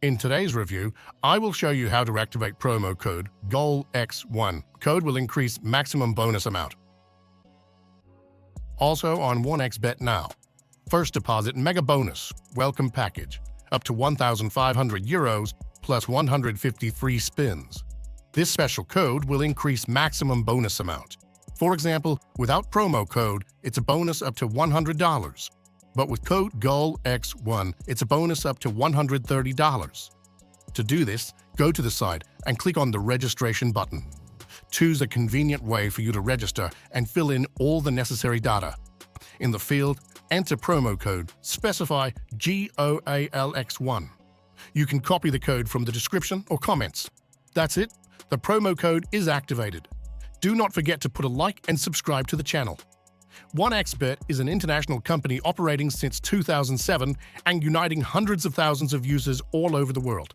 In today's review, I will show you how to activate promo code GOALX1. Code will increase maximum bonus amount. Also on 1xBet now. First deposit mega bonus, welcome package, up to 1,500 euros plus 150 free spins. This special code will increase maximum bonus amount. For example, without promo code, it's a bonus up to $100. But with code GOALX1, it's a bonus up to $130. To do this, go to the site and click on the registration button. Choose a convenient way for you to register and fill in all the necessary data. In the field, enter promo code, specify GOALX1. You can copy the code from the description or comments. That's it, the promo code is activated. Do not forget to put a like and subscribe to the channel. 1xBet is an international company operating since 2007 and uniting hundreds of thousands of users all over the world.